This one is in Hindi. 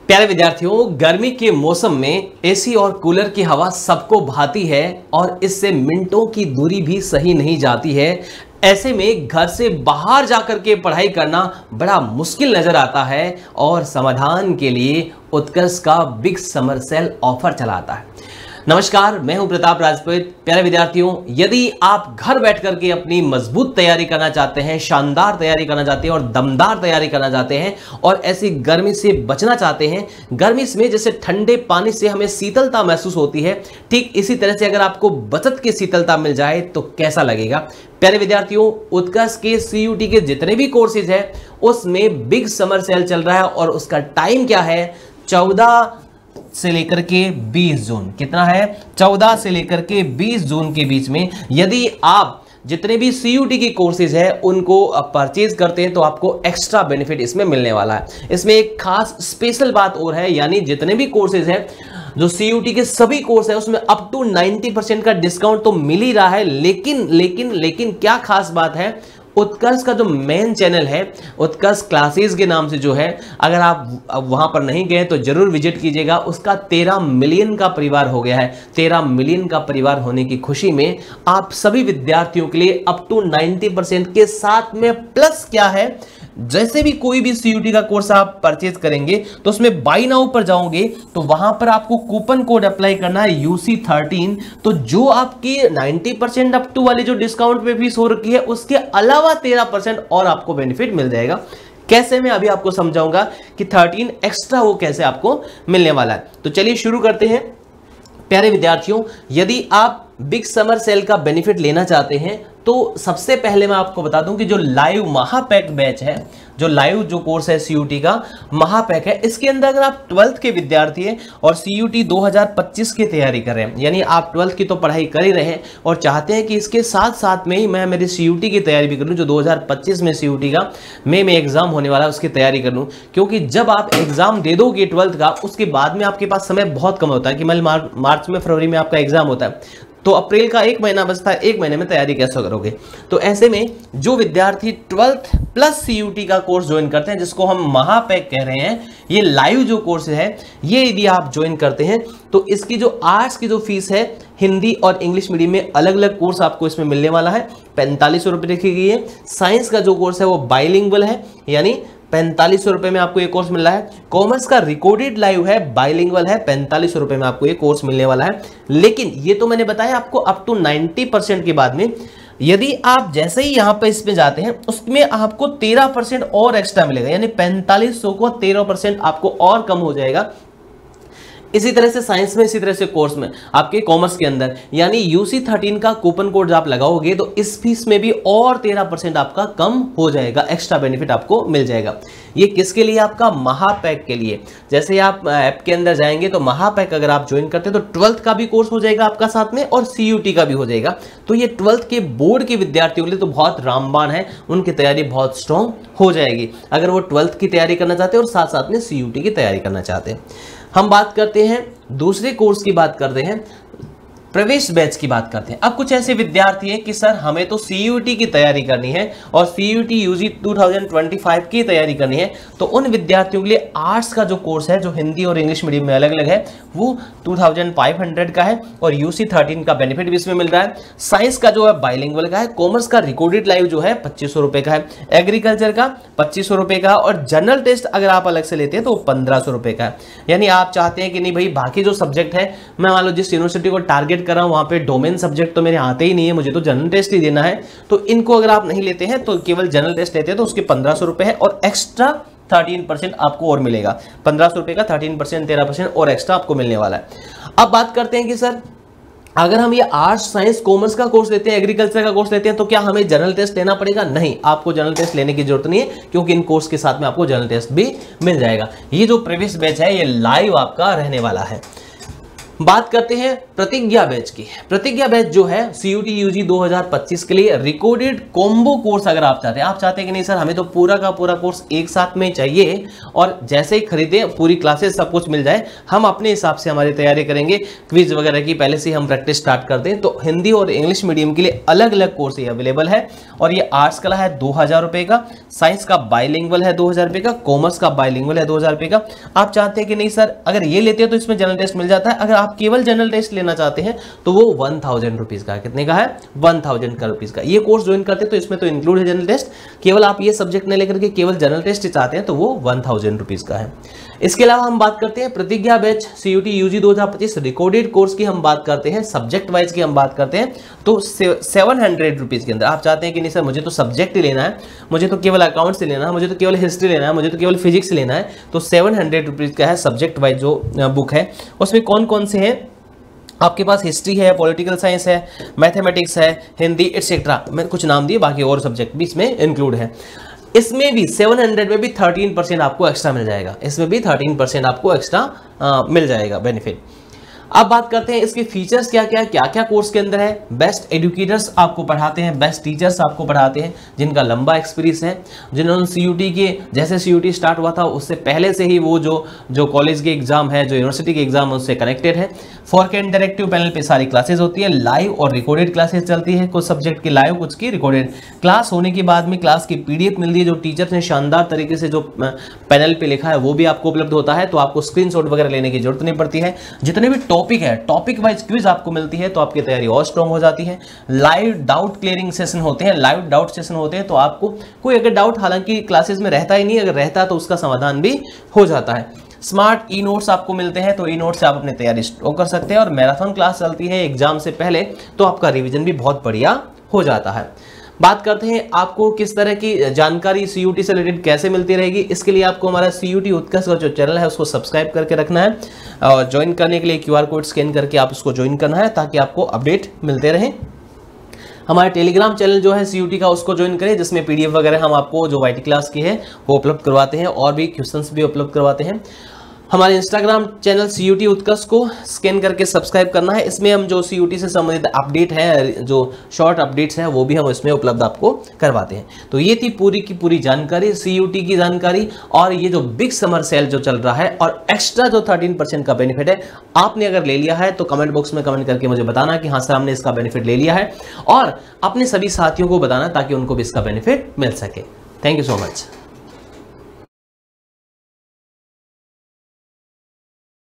प्यारे विद्यार्थियों, गर्मी के मौसम में एसी और कूलर की हवा सबको भाती है और इससे मिनटों की दूरी भी सही नहीं जाती है। ऐसे में घर से बाहर जाकर के पढ़ाई करना बड़ा मुश्किल नजर आता है और समाधान के लिए उत्कर्ष का बिग समर सेल ऑफर चलाता है। नमस्कार, मैं हूं प्रताप राजपूत। प्यारे विद्यार्थियों, यदि आप घर बैठ करके अपनी मजबूत तैयारी करना चाहते हैं, शानदार तैयारी करना चाहते हैं और दमदार तैयारी करना चाहते हैं और ऐसी गर्मी से बचना चाहते हैं, गर्मी में जैसे ठंडे पानी से हमें शीतलता महसूस होती है, ठीक इसी तरह से अगर आपको बचत की शीतलता मिल जाए तो कैसा लगेगा। प्यारे विद्यार्थियों, उत्कर्ष के CUT के जितने भी कोर्सेज है उसमें बिग समर सेल चल रहा है और उसका टाइम क्या है, 14 से लेकर के 20 जून। कितना है? 14 से लेकर के 20 जून के बीच में यदि आप जितने भी CUT की कोर्सेज है उनको परचेज करते हैं तो आपको एक्स्ट्रा बेनिफिट इसमें मिलने वाला है। इसमें एक खास स्पेशल बात और है, यानी जितने भी कोर्सेज हैं जो CUT के सभी कोर्स है उसमें अप टू 90% का डिस्काउंट तो मिल ही रहा है, लेकिन क्या खास बात है, उत्कर्ष का जो मेन चैनल है उत्कर्ष क्लासेस के नाम से जो है, अगर आप वहां पर नहीं गए तो जरूर विजिट कीजिएगा। उसका 13 मिलियन का परिवार हो गया है। 13 मिलियन का परिवार होने की खुशी में आप सभी विद्यार्थियों के लिए अप टू 90% के साथ में प्लस क्या है, जैसे भी कोई भी CUT का कोर्स आप परचेज करेंगे तो उसमें बाय नाउ पर जाओगे तो वहां पर आपको कूपन कोड अप्लाई करना है UC13। तो जो आपकी 90% अप टू वाली जो डिस्काउंट पे फीस हो रखी है उसके अलावा 13% और आपको बेनिफिट मिल जाएगा। कैसे, मैं अभी आपको समझाऊंगा कि 13 एक्स्ट्रा वो कैसे आपको मिलने वाला है। तो चलिए शुरू करते हैं। प्यारे विद्यार्थियों, यदि आप बिग समर सेल का बेनिफिट लेना चाहते हैं तो सबसे पहले मैं आपको बता दूं कि जो लाइव महापैक बैच है, जो लाइव जो कोर्स है CUT का महापैक है, इसके अंदर अगर आप 12th के विद्यार्थी हैं और CUT 2025 की तैयारी कर रहे हैं, यानी आप 12th की तो पढ़ाई कर ही रहे हैं और चाहते हैं कि इसके साथ साथ में ही मैं मेरी CUT की तैयारी भी करूं, जो 2025 में CUT का मई में एग्जाम होने वाला है उसकी तैयारी कर लूं। क्योंकि जब आप एग्जाम दे दोगे 12th का, उसके बाद में आपके पास समय बहुत कम होता है कि मार्च में फरवरी में आपका एग्जाम होता है, तो अप्रैल का 1 महीना बचता है, 1 महीने में तैयारी कैसे करोगे। तो ऐसे में जो विद्यार्थी 12th प्लस CUT का कोर्स ज्वाइन करते हैं, जिसको हम महापैक कह रहे हैं, ये लाइव जो कोर्स है, ये यदि आप ज्वाइन करते हैं तो इसकी जो आर्ट्स की जो फीस है, हिंदी और इंग्लिश मीडियम में अलग अलग कोर्स आपको इसमें मिलने वाला है, 4500 रुपये रखी गई है। साइंस का जो कोर्स है वो बाइलिंगुअल है, यानी 4500 रुपए में आपको ये कोर्स मिल रहा है। कॉमर्स का रिकॉर्डेड लाइव है, बाइलिंगुअल है, 4500 रुपए में आपको ये कोर्स मिलने वाला है। लेकिन ये तो मैंने बताया आपको अप टू 90% के बाद में, यदि आप जैसे ही यहां पे इसमें जाते हैं उसमें आपको 13% और एक्स्ट्रा मिलेगा, यानी 4500 को 13% आपको और कम हो जाएगा। इसी तरह से साइंस में, इसी तरह से कोर्स में आपके कॉमर्स के अंदर, यानी UC13 का कूपन कोड आप लगाओगे तो इस फीस में भी और 13% आपका कम हो जाएगा, एक्स्ट्रा बेनिफिट आपको मिल जाएगा। ये किसके लिए? आपका महापैक के लिए। जैसे आप ऐप के अंदर जाएंगे तो महापैक अगर आप ज्वाइन करते हैं तो 12th का भी कोर्स हो जाएगा आपका साथ में और CUT का भी हो जाएगा। तो ये 12th के बोर्ड के विद्यार्थियों के लिए तो बहुत रामबाण है, उनकी तैयारी बहुत स्ट्रॉन्ग हो जाएगी अगर वो 12th की तैयारी करना चाहते हैं और साथ साथ में CUT की तैयारी करना चाहते हैं। हम बात करते हैं दूसरे कोर्स की, बात करते हैं प्रवेश बैच की बात करते हैं। अब कुछ ऐसे विद्यार्थी हैं कि सर हमें तो CUT की तैयारी करनी है और CUT UG 2025 की तैयारी करनी है, तो उन विद्यार्थियों के लिए आर्ट्स का जो कोर्स है, जो हिंदी और इंग्लिश मीडियम में अलग अलग है, वो 2500 का है और UC13 का बेनिफिट भी इसमें मिल रहा है। साइंस का जो है बाइलिंगुअल का है, कॉमर्स का रिकॉर्डेड लाइव जो है 2500 रुपए का है, एग्रीकल्चर का 2500 रुपए का और जनरल टेस्ट अगर आप अलग से लेते हैं तो 1500 रुपए का है। यानी आप चाहते हैं कि नहीं भाई, बाकी जो सब्जेक्ट है, मैं मान लो जिस यूनिवर्सिटी को टारगेट कर रहा हूं वहां पे डोमेन सब्जेक्ट तो मेरे आते ही नहीं है, मुझे तो जनरल टेस्ट ही देना है, तो इनको अगर आप नहीं लेते हैं तो केवल जनरल टेस्ट लेते हैं तो उसके 1500 रुपए है और एक्स्ट्रा 13% आपको और मिलेगा। 1500 रुपए का 13%, 13% और एक्स्ट्रा आपको मिलने वाला है। अब बात करते हैं कि सर अगर हम ये आर्ट्स, साइंस, कॉमर्स का कोर्स लेते हैं, एग्रीकल्चर का कोर्स लेते हैं तो क्या हमें जनरल टेस्ट लेना पड़ेगा? नहीं, आपको जनरल टेस्ट लेने की जरूरत नहीं है, क्योंकि इन कोर्स के साथ में आपको जनरल टेस्ट भी मिल जाएगा। ये जो प्रवेश बैच है ये लाइव आपका रहने वाला है। बात करते हैं प्रतिज्ञा बैच की। प्रतिज्ञा बैच जो है CUT UG 2025 के लिए रिकॉर्डेड कॉम्बो कोर्स अगर आप चाहते हैं, कि नहीं सर हमें तो पूरा का पूरा कोर्स एक साथ में चाहिए और जैसे ही खरीदे पूरी क्लासेस सब कुछ मिल जाए, हम अपने हिसाब से हमारी तैयारी करेंगे, क्विज वगैरह की पहले से हम प्रैक्टिस स्टार्ट कर दें, तो हिंदी और इंग्लिश मीडियम के लिए अलग अलग कोर्स ये अवेलेबल है। और ये आर्ट्स का है 2000 रुपए का, साइंस का बाइलिंगुअल है 2000 रुपए का, कॉमर्स का बाइलिंगुअल है 2000 रुपए का। आप चाहते हैं कि नहीं सर अगर ये लेते हैं तो इसमें जनरल टेस्ट मिल जाता है, अगर आप केवल जनरल टेस्ट लेना चाहते हैं तो वो 1000 रुपीज का, कितने का है 1000 का रुपीज का। ये कोर्स ज्वाइन करते हैं तो इसमें तो इंक्लूड है जनरल टेस्ट, केवल आप ये सब्जेक्ट नहीं लेकर के केवल जनरल टेस्ट चाहते हैं तो वो 1000 रुपीज का है। इसके अलावा हम बात करते हैं प्रतिज्ञा batch CUT UG 2025 recorded course की हम बात करते हैं, सब्जेक्ट वाइज की हम बात करते हैं, तो 700 रुपीज के अंदर आप चाहते हैं कि नहीं सर मुझे तो सब्जेक्ट ही लेना है, मुझे तो केवल अकाउंट से लेना है, मुझे तो केवल हिस्ट्री लेना है, मुझे तो केवल फिजिक्स लेना है, तो 700 रुपीज का है सब्जेक्ट वाइज जो बुक है। उसमें कौन कौन से हैं आपके पास, हिस्ट्री है, पॉलिटिकल साइंस है, मैथमेटिक्स है, हिंदी एटसेट्रा, मैंने कुछ नाम दिए, बाकी और सब्जेक्ट भी इसमें इंक्लूड है। इसमें भी 700 में भी 13% आपको एक्स्ट्रा मिल जाएगा, इसमें भी 13% आपको एक्स्ट्रा मिल जाएगा बेनिफिट। अब बात करते हैं इसके फीचर्स क्या क्या कोर्स के अंदर है। बेस्ट एजुकेटर्स आपको पढ़ाते हैं, बेस्ट टीचर्स आपको पढ़ाते हैं जिनका लंबा एक्सपीरियंस है, जिन्होंने CUT के जैसे CUT स्टार्ट हुआ था उससे पहले से ही वो जो कॉलेज के एग्जाम है, जो यूनिवर्सिटी के एग्जाम है उससे कनेक्टेड है। फॉर इंटरेक्टिव पैनल पे सारी क्लासेस होती है, लाइव और रिकॉर्डेड क्लासेस चलती है, कुछ सब्जेक्ट की लाइव कुछ की रिकॉर्डेड। क्लास होने के बाद में क्लास की PDF मिलती है, जो टीचर्स ने शानदार तरीके से जो पैनल पे लिखा है वो भी आपको उपलब्ध होता है, तो आपको स्क्रीनशॉट वगैरह लेने की जरूरत नहीं पड़ती है। जितने भी टॉपिक है टॉपिक वाइज क्विज आपको मिलती है तो आपकी तैयारी और स्ट्रांग हो जाती है। लाइव डाउट क्लियरिंग सेशन होते हैं, लाइव डाउट सेशन होते हैं, तो आपको कोई अगर डाउट हालांकि क्लासेस में रहता ही नहीं, अगर रहता तो उसका समाधान भी हो जाता है। स्मार्ट ई नोट्स आपको मिलते हैं, तो ई नोट्स से आप अपनी तैयारी स्ट्रांग कर सकते हैं। और मैराथन क्लास चलती है एग्जाम से पहले, तो आपका रिवीजन भी बहुत बढ़िया हो जाता है। बात करते हैं आपको किस तरह की जानकारी CUT से रिलेटेड कैसे मिलती रहेगी। इसके लिए आपको हमारा CUT उत्कर्ष का जो चैनल है उसको सब्सक्राइब करके रखना है, और ज्वाइन करने के लिए QR कोड स्कैन करके आप उसको ज्वाइन करना है ताकि आपको अपडेट मिलते रहे। हमारे टेलीग्राम चैनल जो है CUT का उसको ज्वाइन करें, जिसमें PDF वगैरह हम आपको जो YT क्लास की है वो उपलब्ध करवाते हैं और भी क्वेश्चंस भी उपलब्ध करवाते हैं। हमारे इंस्टाग्राम चैनल CUT उत्कर्ष को स्कैन करके सब्सक्राइब करना है, इसमें हम जो CUT से संबंधित अपडेट है, जो शॉर्ट अपडेट्स हैं वो भी हम इसमें उपलब्ध आपको करवाते हैं। तो ये थी पूरी की पूरी जानकारी, CUT की जानकारी, और ये जो बिग समर सेल जो चल रहा है और एक्स्ट्रा जो 13% का बेनिफिट है, आपने अगर ले लिया है तो कमेंट बॉक्स में कमेंट करके मुझे बताना कि हाँ सर हमने इसका बेनिफिट ले लिया है, और अपने सभी साथियों को बताना ताकि उनको भी इसका बेनिफिट मिल सके। Thank you so much.